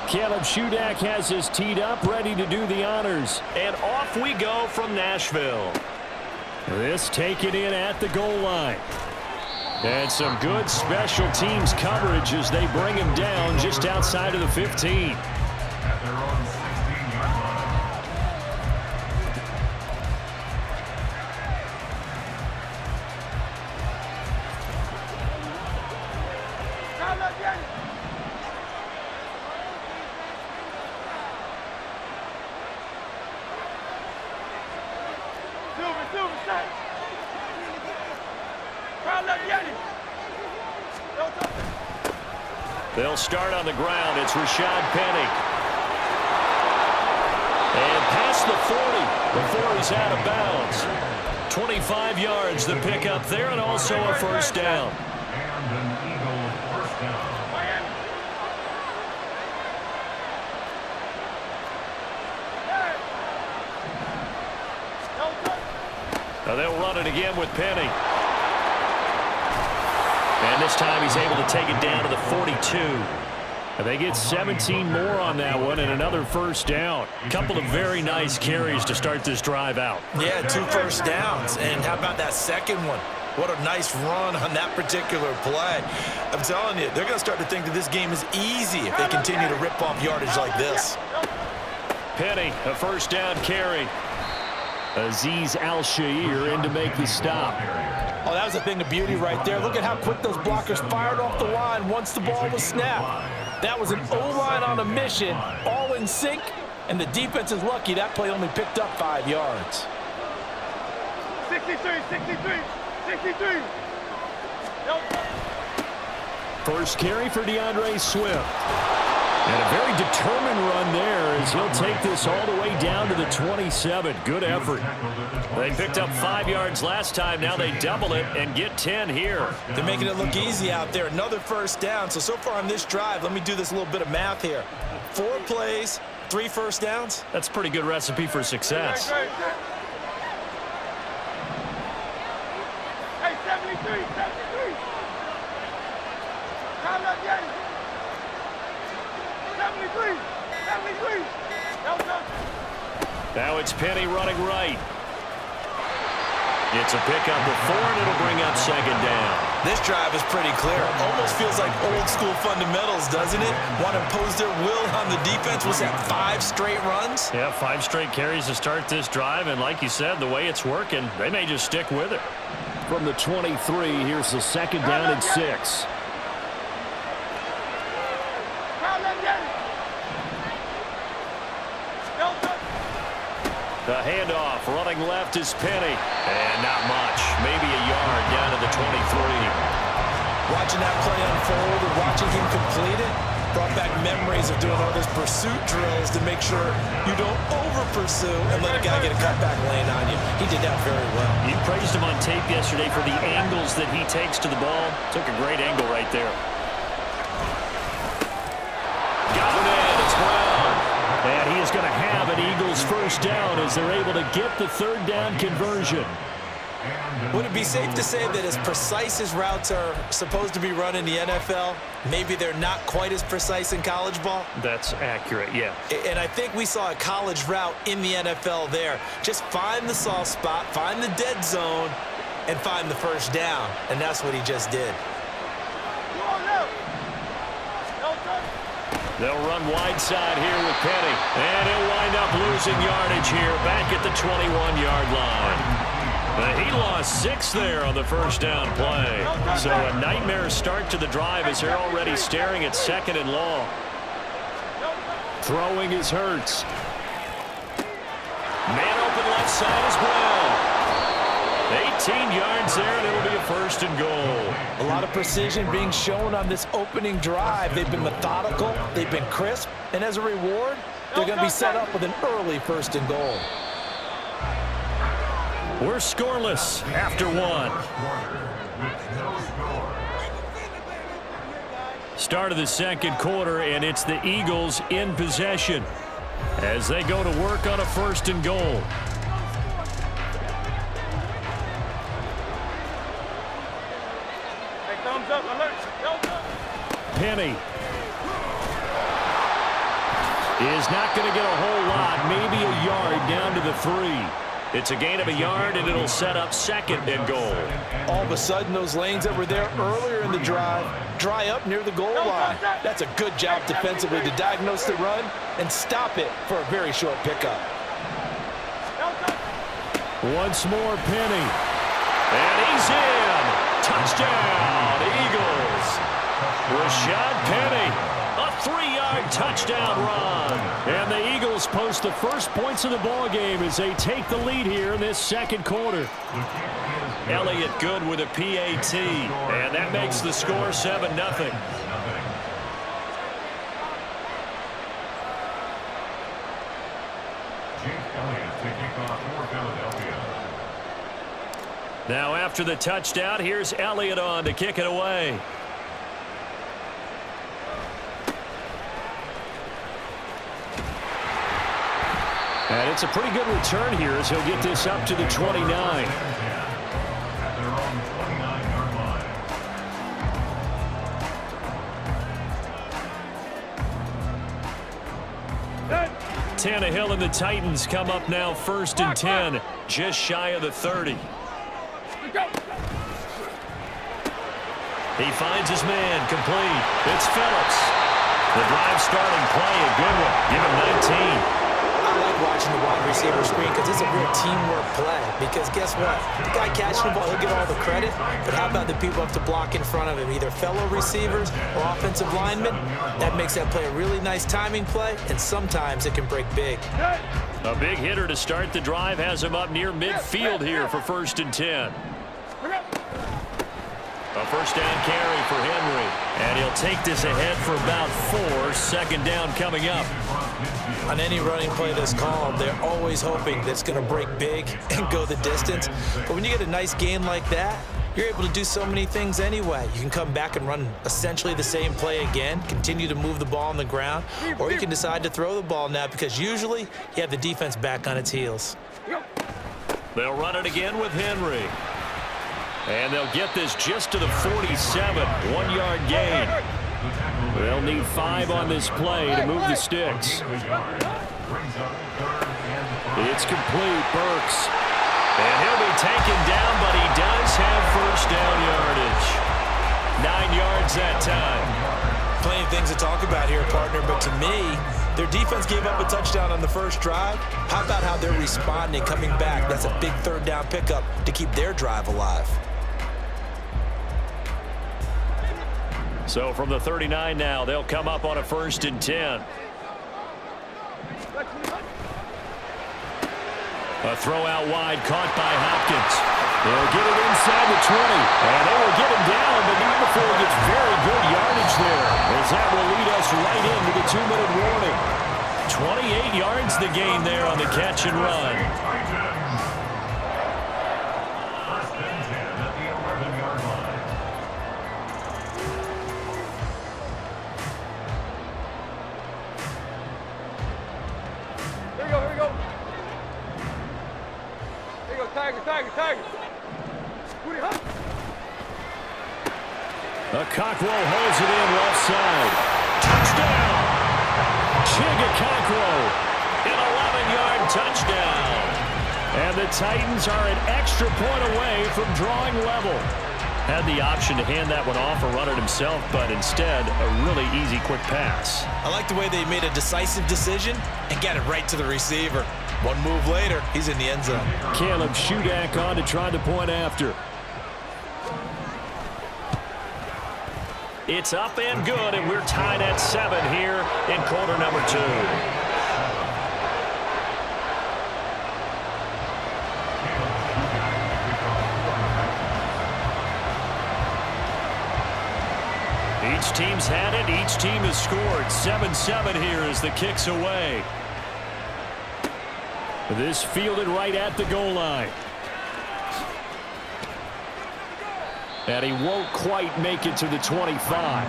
Caleb Shudak has us teed up, ready to do the honors. And off we go from Nashville. This taken in at the goal line. And some good special teams coverage as they bring him down just outside of the 15. They'll start on the ground. It's Rashad Penny. And past the 40 before he's out of bounds. 25 yards the pickup there, and also a first down. Now they'll run it again with Penny. And this time he's able to take it down to the 42. And they get 17 more on that one and another first down. A couple of very nice carries to start this drive out. Yeah, 2 first downs. And how about that second one? What a nice run on that particular play. I'm telling you, they're going to start to think that this game is easy if they continue to rip off yardage like this. Penny, a first down carry. Azeez Al-Shaair in to make the stop. Oh, that was a thing of beauty right there. Look at how quick those blockers fired off the line once the ball was snapped. That was an O-line on a mission, all in sync, and the defense is lucky that play only picked up 5 yards. 63, 63, 63. First carry for DeAndre Swift. And a very determined run there as he'll take this all the way down to the 27. Good effort. They picked up 5 yards last time. Now they double it and get 10 here. They're making it look easy out there. Another first down. So far on this drive, let me do this little bit of math here. 4 plays, 3 first downs. That's a pretty good recipe for success. Hey, 73, 73. Come on, Jenny. 73, 73. Now it's Penny running right. It's a pickup of 4, and it'll bring up second down. This drive is pretty clear. Almost feels like old school fundamentals, doesn't it? Want to impose their will on the defense. Was that 5 straight runs? Yeah, 5 straight carries to start this drive, and like you said, the way it's working, they may just stick with it. From the 23, here's the second down and 6. The handoff, running left is Penny. And not much, maybe a yard down to the 23. Watching that play unfold and watching him complete it brought back memories of doing all those pursuit drills to make sure you don't over-pursue and let a guy get a cutback lane on you. He did that very well. You praised him on tape yesterday for the angles that he takes to the ball. Took a great angle right there. Got it in, it's Brown. And he is going to have an Eagles first down as they're able to get the third down conversion. Would it be safe to say that as precise as routes are supposed to be run in the NFL, maybe they're not quite as precise in college ball? That's accurate, yeah. And I think we saw a college route in the NFL there. Just find the soft spot, find the dead zone, and find the first down. And that's what he just did. They'll run wide side here with Penny. And he'll wind up losing yardage here back at the 21-yard line. But he lost 6 there on the first down play. So a nightmare start to the drive as they're already staring at 2nd and long. Throwing is Hurts. Man open left side as well. 18 yards there, and it'll be a 1st and goal. A lot of precision being shown on this opening drive. They've been methodical, they've been crisp, and as a reward, they're going to be set up with an early 1st and goal. We're scoreless after 1. Start of the 2nd quarter, and it's the Eagles in possession as they go to work on a 1st and goal. Penny. is not going to get a whole lot, maybe a yard down to the 3. It's a gain of a yard, and it'll set up 2nd and goal. All of a sudden, those lanes that were there earlier in the drive dry up near the goal line. That's a good job defensively to diagnose the run and stop it for a very short pickup. Once more, Penny. And he's in. Touchdown, Eagles. Rashad Penny, a 3-yard touchdown run. And the Eagles post the first points of the ball game as they take the lead here in this second quarter. Elliott good with a PAT, and that makes the score 7-0. Now after the touchdown, here's Elliott on to kick it away. And it's a pretty good return here as he'll get this up to the 29. Tannehill and the Titans come up now 1st and 10, just shy of the 30. He finds his man, complete. It's Phillips. The drive starting play, a good one. Give him 19. I like watching the wide receiver screen because it's a real teamwork play. Because guess what? The guy catching the ball, he'll get all the credit. But how about the people up to block in front of him, either fellow receivers or offensive linemen? That makes that play a really nice timing play, and sometimes it can break big. A big hitter to start the drive has him up near midfield here for 1st and 10. A first down carry for Henry. And he'll take this ahead for about 4. 2nd down coming up. On any running play that's called, they're always hoping that it's going to break big and go the distance. But when you get a nice gain like that, you're able to do so many things anyway. You can come back and run essentially the same play again, continue to move the ball on the ground, or you can decide to throw the ball now because usually you have the defense back on its heels. They'll run it again with Henry. And they'll get this just to the 47, 1-yard gain. They'll need 5 on this play to move the sticks. It's complete, Burks. And he'll be taken down, but he does have first down yardage. 9 yards that time. Plenty of things to talk about here, partner, but to me, their defense gave up a touchdown on the first drive. How about how they're responding, coming back? That's a big 3rd down pickup to keep their drive alive. So from the 39 now, they'll come up on a 1st and 10. A throw out wide caught by Hopkins. They'll get it inside the 20. And they will get him down, but not before he gets very good yardage there, as that will lead us right into the 2-minute warning. 28 yards the gain there on the catch and run. Cockrell holds it in left side. Touchdown! Chigga-Cockrell, an 11-yard touchdown. And the Titans are an extra point away from drawing level. Had the option to hand that one off or run it himself, but instead, a really easy, quick pass. I like the way they made a decisive decision and got it right to the receiver. One move later, he's in the end zone. Caleb Shudak on to try the point after. It's up and good, and we're tied at 7 here in quarter number 2. Each team's had it. Each team has scored. 7-7 here as the kick's away. This fielded right at the goal line. And he won't quite make it to the 25.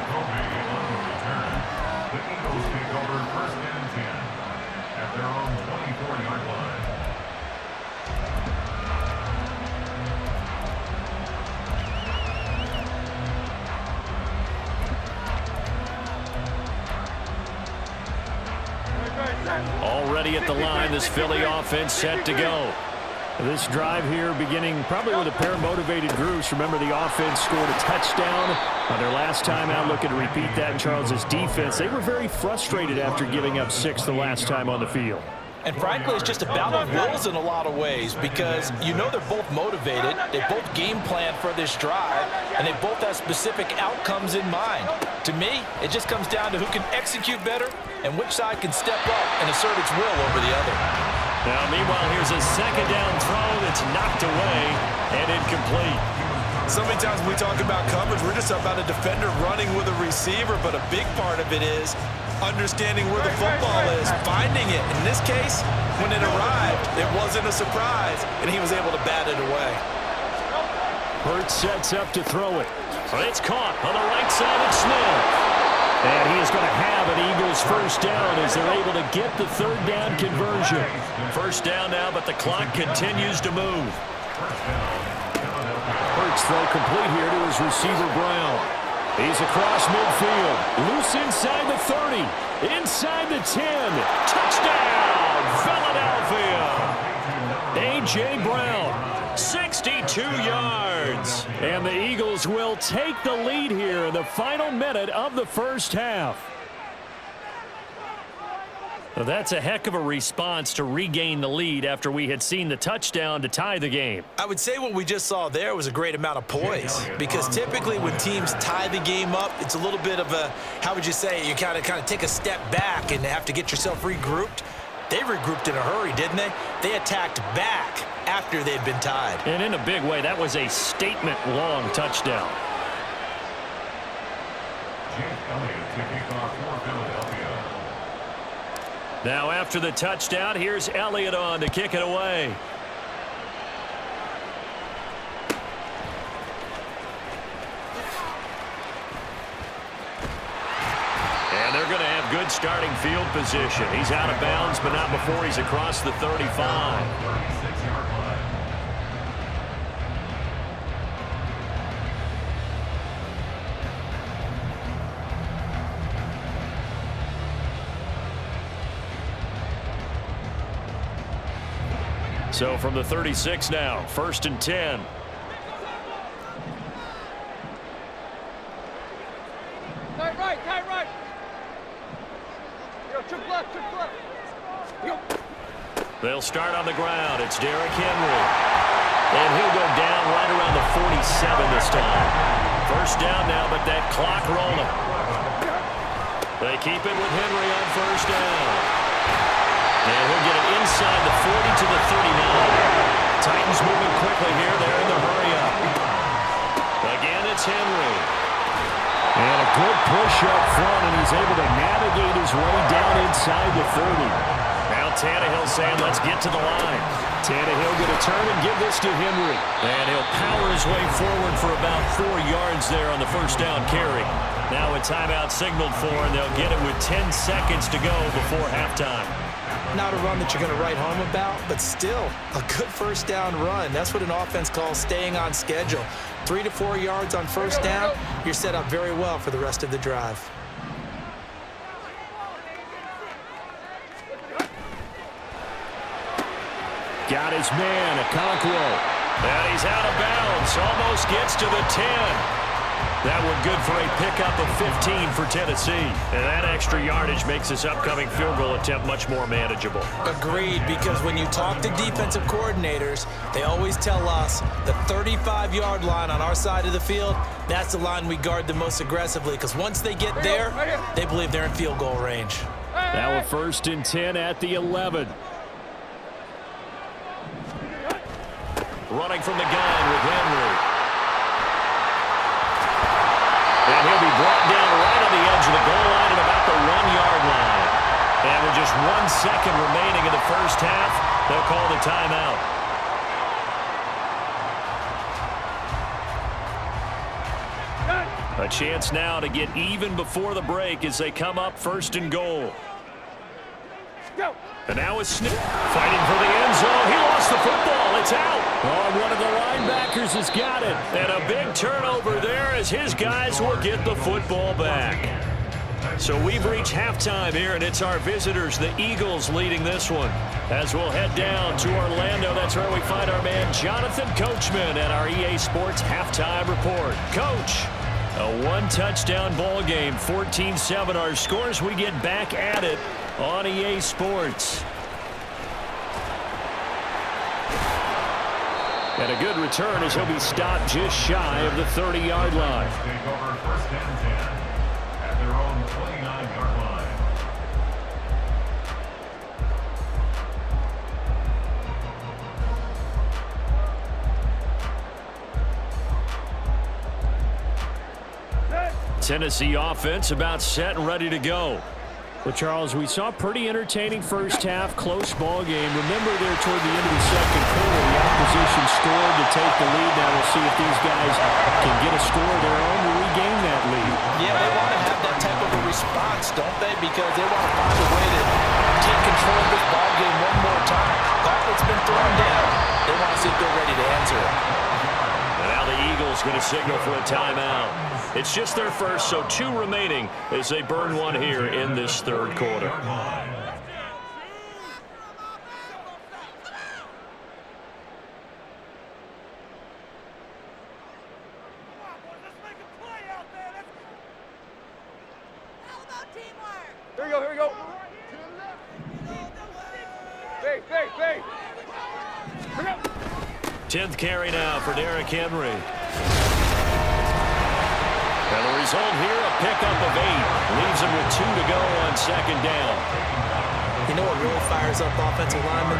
Already at the line, this Philly offense set to go. This drive here beginning probably with a pair of motivated groups. Remember, the offense scored a touchdown on their last time out. Looking to repeat that in Charles's defense. They were very frustrated after giving up 6 the last time on the field. And frankly, it's just a battle of wills in a lot of ways because you know they're both motivated. They both game plan for this drive, and they both have specific outcomes in mind. To me, it just comes down to who can execute better and which side can step up and assert its will over the other. Now, meanwhile, here's a second down throw that's knocked away and incomplete. So many times when we talk about coverage, we're just about a defender running with a receiver, but a big part of it is understanding where the football is, finding it. In this case, when it arrived, it wasn't a surprise, and he was able to bat it away. Hurts sets up to throw it. It's caught on the right side of Smith. And he is going to have an Eagles first down as they're able to get the third down conversion. First down now, but the clock continues to move. Hurts throw complete here to his receiver, Brown. He's across midfield. Loose inside the 30. Inside the 10. Touchdown, Philadelphia. A.J. Brown. 62 yards. And the Eagles will take the lead here in the final minute of the first half. Well, that's a heck of a response to regain the lead after we had seen the touchdown to tie the game. I would say what we just saw there was a great amount of poise because typically when teams tie the game up, it's a little bit of a, how would you say, you kind of take a step back and have to get yourself regrouped. They regrouped in a hurry, didn't they? They attacked back after they'd been tied. And in a big way, that was a statement-long touchdown. Now after the touchdown, here's Elliott on to kick it away. And they're going to have good starting field position. He's out of bounds, but not before he's across the 35. So from the 36 now, 1st and 10. Tight right. Yo, chip left. Yo. They'll start on the ground. It's Derrick Henry. And he'll go down right around the 47 this time. First down now, but that clock rolling. They keep it with Henry on first down. And he'll get it inside the 40 to the 39. Titans moving quickly here. They're in the hurry up. Again, it's Henry. And a good push up front, and he's able to navigate his way down inside the 30. Now Tannehill saying, let's get to the line. Tannehill going to turn and give this to Henry. And he'll power his way forward for about 4 yards there on the first down carry. Now a timeout signaled for, and they'll get it with 10 seconds to go before halftime. Not a run that you're going to write home about, but still a good first down run. That's what an offense calls staying on schedule. 3 to 4 yards on first down, you're set up very well for the rest of the drive. Got his man, Okonkwo. And he's out of bounds, almost gets to the 10. That one good for a pickup of 15 for Tennessee. And that extra yardage makes this upcoming field goal attempt much more manageable. Agreed, because when you talk to defensive coordinators, they always tell us the 35-yard line on our side of the field, that's the line we guard the most aggressively, because once they get there, they believe they're in field goal range. Now a 1st and 10 at the 11. Running from the gun with Henry. And he'll be brought down right on the edge of the goal line at about the 1-yard line. And with just 1 second remaining in the first half, they'll call the timeout. A chance now to get even before the break as they come up 1st and goal. And now it's Smith fighting for the end zone. He lost the football. It's out. Oh, one of the linebackers has got it. And a big turnover there as his guys will get the football back. So we've reached halftime here, and it's our visitors, the Eagles, leading this one. As we'll head down to Orlando, that's where we find our man Jonathan Coachman at our EA Sports Halftime Report. Coach, a one-touchdown ball game, 14-7 our scores. We get back at it on EA Sports. And a good return as he'll be stopped just shy of the 30-yard line. Take over first and 10 at their own 29-yard line. Tennessee offense about set and ready to go. Well, Charles, we saw pretty entertaining first half, close ball game. Remember there toward the end of the second quarter, the opposition scored to take the lead. Now we'll see if these guys can get a score of their own to regain that lead. Yeah, they want to have that type of a response, don't they? Because they want to find a way to take control of this ball game one more time. Gauntlet's been thrown down. They want to see if they're ready to answer it. And now the Eagles going to signal for a timeout. It's just their first, so 2 remaining as they burn one here in this third quarter. Here we go, here we go. Hey, hey, hey. Here we go. 10th carry now for Derrick Henry. And the result here, a pickup of 8. Leaves him with 2 to go on second down. You know what really fires up offensive linemen?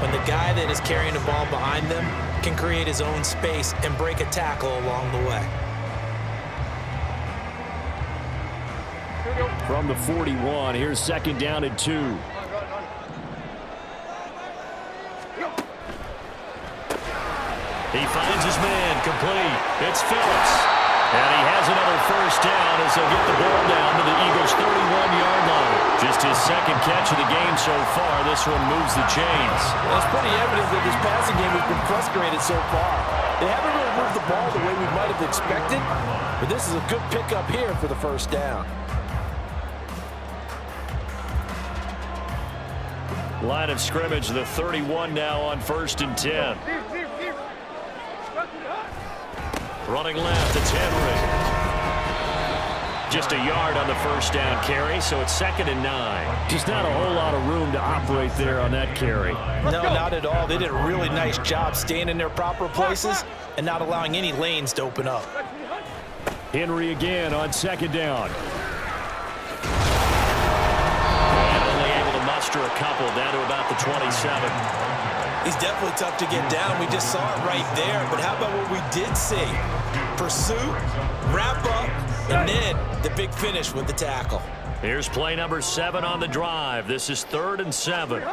When the guy that is carrying the ball behind them can create his own space and break a tackle along the way. From the 41, here's second down and 2. He finds his man, complete. It's Phillips. And he has another first down as they'll get the ball down to the Eagles' 31-yard line. Just his second catch of the game so far. This one moves the chains. It's pretty evident that this passing game has been frustrated so far. They haven't really moved the ball the way we might have expected, but this is a good pickup here for the first down. Line of scrimmage, the 31 now on first and 10. Running left, it's Henry. Just a yard on the first down carry, so it's second and 9. Just not a whole lot of room to operate there on that carry. No, not at all. They did a really nice job staying in their proper places and not allowing any lanes to open up. Henry again on second down. And only able to muster a couple down to about the 27. He's definitely tough to get down. We just saw it right there. But how about what we did see? Pursuit, wrap up, and then the big finish with the tackle. Here's play number 7 on the drive. This is 3rd and 7. He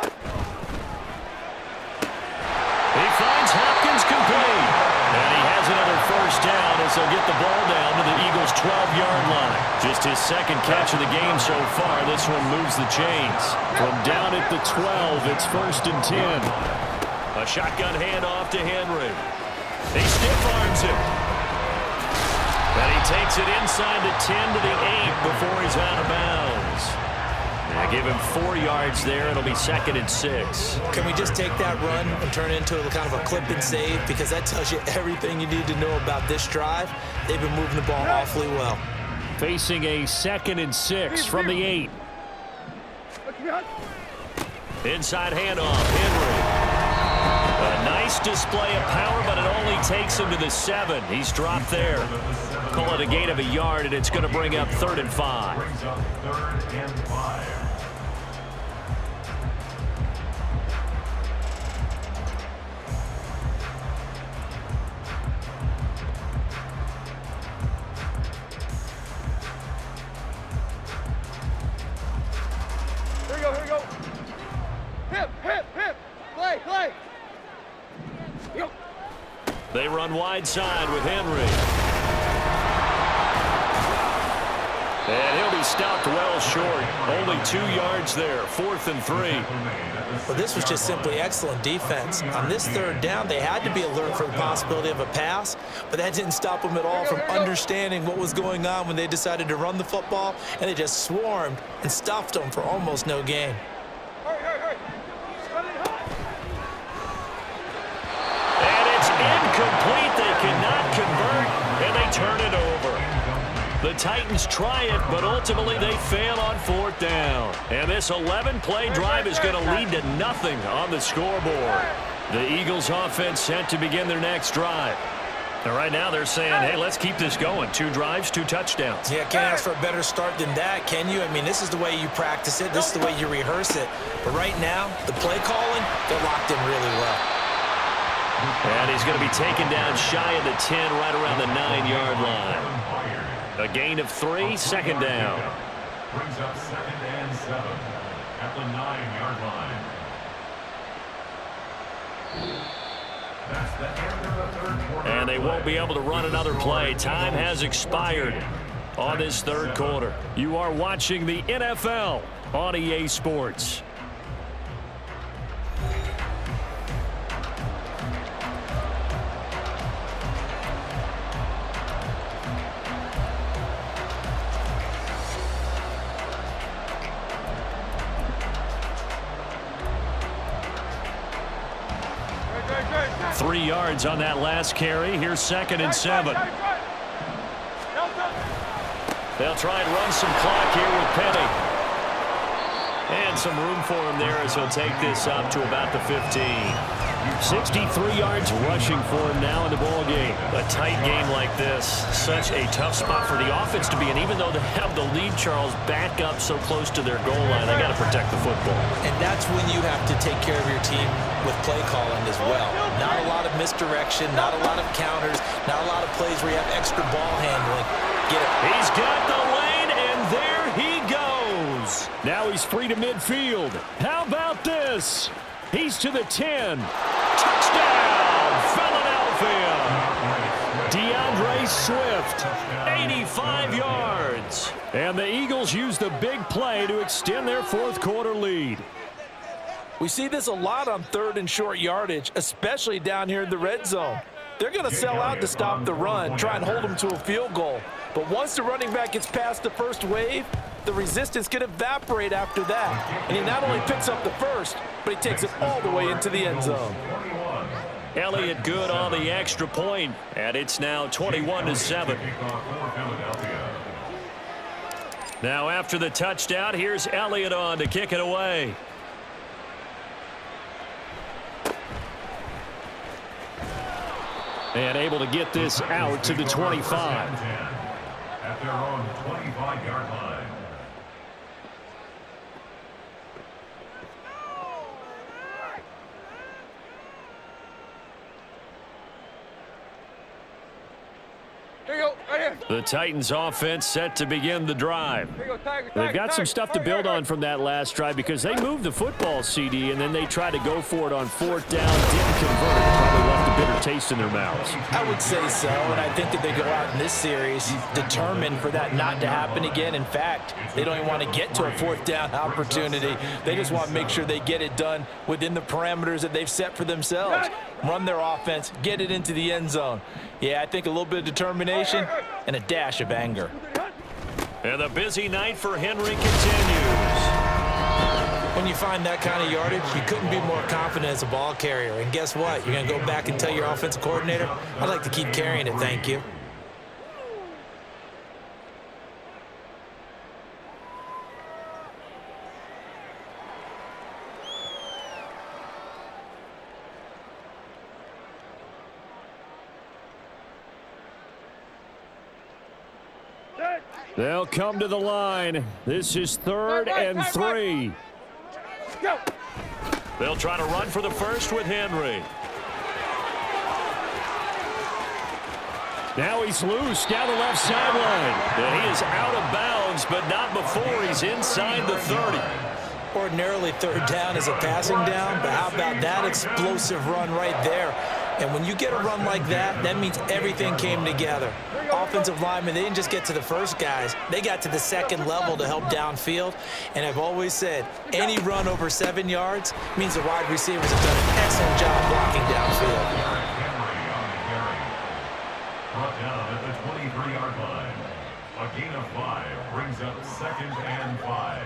finds Hopkins complete. And he has another first down as they'll get the ball down to the Eagles' 12-yard line. Just his second catch of the game so far. This one moves the chains. From down at the 12, it's first and 10. A shotgun handoff to Henry. He stiff-arms him. And he takes it inside the 10 to the 8 before he's out of bounds. Now give him 4 yards there. It'll be second and 6. Can we just take that run and turn it into a kind of a clip and save? Because that tells you everything you need to know about this drive. They've been moving the ball awfully well. Facing a second and 6 from the 8. Inside handoff, Henry. A nice display of power, but it only takes him to the 7. He's dropped there. Call it a gain of a yard, and it's going to bring up 3rd and 5. Brings up 3rd and 5. Here we go, here we go. Hip, hip, hip. Play, play. Yo. They run wide side with Henry. And he'll be stopped well short. Only 2 yards there, 4th and 3. Well, this was just simply excellent defense. On this 3rd down, they had to be alert for the possibility of a pass, but that didn't stop them at all from understanding what was going on when they decided to run the football, and they just swarmed and stuffed them for almost no gain. And it's incomplete. They cannot convert, and they turn it over. The Titans try it, but ultimately they fail on 4th down. And this 11-play drive is going to lead to nothing on the scoreboard. The Eagles offense set to begin their next drive. And right now they're saying, hey, let's keep this going. 2 drives, 2 touchdowns. Yeah, can't ask for a better start than that, can you? I mean, this is the way you practice it. This is the way you rehearse it. But right now, the play calling, they're locked in really well. And he's going to be taken down shy of the 10, right around the 9-yard line. A gain of 3, 2nd down. Brings up 2nd and 7 at the 9-yard line. That's the end of the 3rd quarter. And they won't be able to run another play. Time has expired on this 3rd quarter. You are watching the NFL on EA Sports. Three yards on that last carry. Here's 2nd and 7. They'll try and run some clock here with Penny. And some room for him there as he'll take this up to about the 15. 63 yards rushing for him now in the ball game. A tight game like this, such a tough spot for the offense to be in. Even though they have the lead, Charles, back up so close to their goal line, they got to protect the football. And that's when you have to take care of your team with play calling as well. Not a lot of misdirection, not a lot of counters, not a lot of plays where you have extra ball handling. Get it. He's got the lane, and there he goes. Now he's free to midfield. How about this? He's to the 10. Touchdown, Philadelphia. DeAndre Swift, 85 yards. And the Eagles use the big play to extend their 4th quarter lead. We see this a lot on 3rd and short yardage, especially down here in the red zone. They're going to sell out to stop the run, try and hold them to a field goal. But once the running back gets past the first wave, the resistance can evaporate after that. And he not only picks up the first, but he takes it all the way into the end zone. Elliott good on the extra point, and it's now 21-7. Now after the touchdown, here's Elliott on to kick it away. And able to get this out to the 25. At their own 25-yard line. Here you go, right here. The Titans offense set to begin the drive. Here you go, Tiger. They've got some stuff to build on from that last drive because they moved the football, CD, and then they tried to go for it on 4th down, didn't convert. Probably left a bitter taste in their mouths. I would say so, and I think that they go out in this series determined for that not to happen again. In fact, they don't even want to get to a 4th down opportunity. They just want to make sure they get it done within the parameters that they've set for themselves. Run their offense, get it into the end zone. Yeah, I think a little bit of determination and a dash of anger. And the busy night for Henry continues. When you find that kind of yardage, you couldn't be more confident as a ball carrier. And guess what? You're going to go back and tell your offensive coordinator, I'd like to keep carrying it, thank you. They'll come to the line. This is 3rd and 3. Go. They'll try to run for the first with Henry. Now he's loose down the left sideline. And he is out of bounds, but not before he's inside the 30. Ordinarily 3rd down is a passing down, but how about that explosive run right there? And when you get a run like that, that means everything came together. Offensive linemen, they didn't just get to the first guys. They got to the second level to help downfield. And I've always said, any run over 7 yards means the wide receivers have done an excellent job blocking downfield. Brought down at the 23-yard line. A gain of 5 brings up 2nd and 5.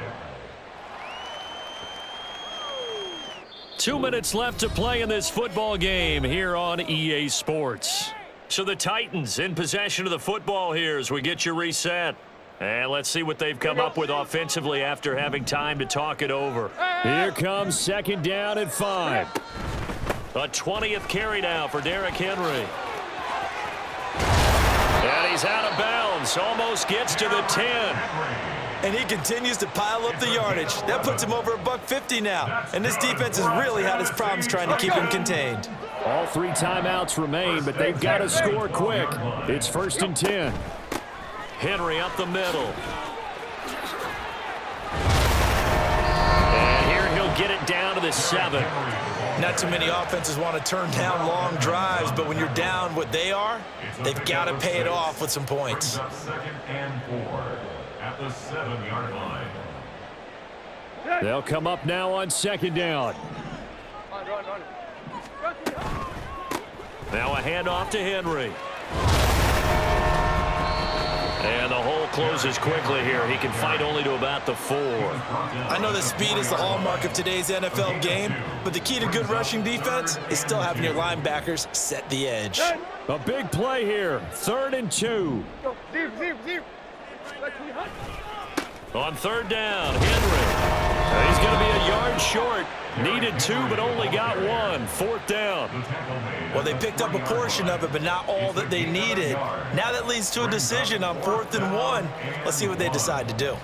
2 minutes left to play in this football game here on EA Sports. So the Titans in possession of the football here as we get you reset. And let's see what they've come up with offensively after having time to talk it over. Here comes 2nd down and 5. A 20th carry now for Derrick Henry. And he's out of bounds. Almost gets to the 10. And he continues to pile up the yardage. That puts him over $150 now. And this defense has really had its problems trying to keep him contained. All 3 timeouts remain, but they've got to score quick. It's 1st and 10. Henry up the middle. And here he'll get it down to the 7. Not too many offenses want to turn down long drives, but when you're down what they are, they've got to pay it off with some points. 2nd and 4 at the 7-yard line. They'll come up now on 2nd down. Run. Now a handoff to Henry. And the hole closes quickly here. He can fight only to about the 4. I know that speed is the hallmark of today's NFL game, but the key to good rushing defense is still having your linebackers set the edge. A big play here. 3rd and 2. Receive. On 3rd down, Henry. He's going to be a yard short. Needed 2, but only got 1. 4th down. Well, they picked up a portion of it, but not all that they needed. Now that leads to a decision on 4th and 1. Let's see what they decide to do.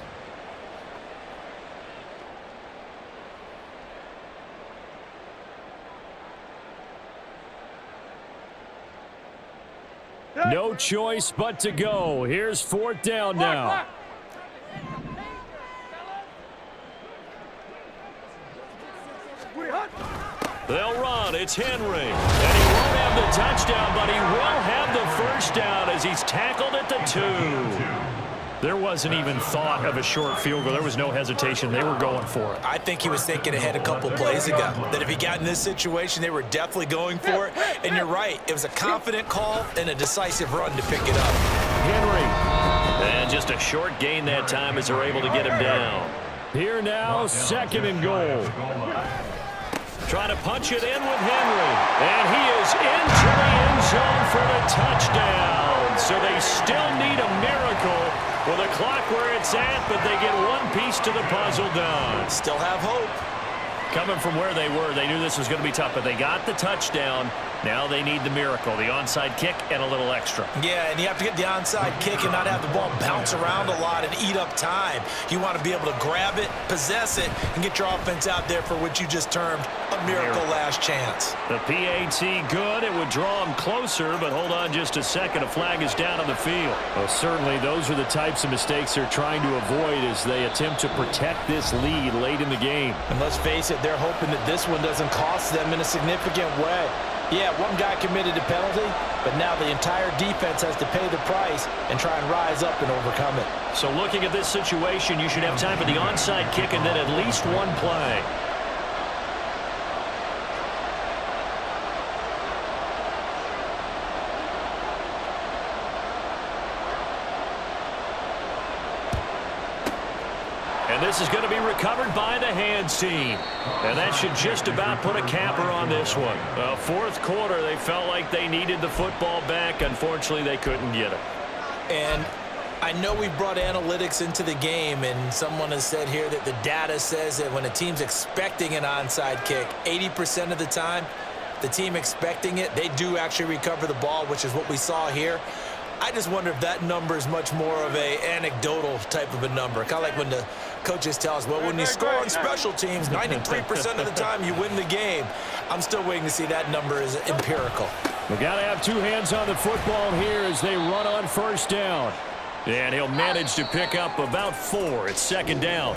No choice but to go. Here's 4th down now. They'll run. It's Henry. And he won't have the touchdown, but he will have the 1st down as he's tackled at the 2. There wasn't even thought of a short field goal. There was no hesitation. They were going for it. I think he was thinking ahead a couple plays ago, that if he got in this situation, they were definitely going for it. And you're right. It was a confident call and a decisive run to pick it up. Henry. And just a short gain that time as they're able to get him down. Here now, 2nd and goal. Trying to punch it in with Henry. And he is into the end zone for the touchdown. So they still need a miracle with the clock where it's at, but they get one piece to the puzzle done. Still have hope. Coming from where they were, they knew this was going to be tough, but they got the touchdown. Now they need the miracle, the onside kick and a little extra. Yeah, and you have to get the onside kick and not have the ball bounce around a lot and eat up time. You want to be able to grab it, possess it, and get your offense out there for what you just termed a miracle last chance. The PAT good. It would draw them closer, but hold on just a second. A flag is down on the field. Well, certainly those are the types of mistakes they're trying to avoid as they attempt to protect this lead late in the game. And let's face it, they're hoping that this one doesn't cost them in a significant way. Yeah, one guy committed a penalty, but now the entire defense has to pay the price and try and rise up and overcome it. So looking at this situation, you should have time for the onside kick and then at least one play. And this is going to be recovered by the hands team. And that should just about put a capper on this one. 4th quarter, they felt like they needed the football back. Unfortunately, they couldn't get it. And I know we brought analytics into the game, and someone has said here that the data says that when a team's expecting an onside kick, 80% of the time, the team expecting it, they do actually recover the ball, which is what we saw here. I just wonder if that number is much more of a anecdotal type of a number. Kind of like when the coaches tell us, well, when you score on special teams, 93% of the time you win the game. I'm still waiting to see that number is empirical. We got to have 2 hands on the football here as they run on 1st down. And he'll manage to pick up about 4. It's 2nd down.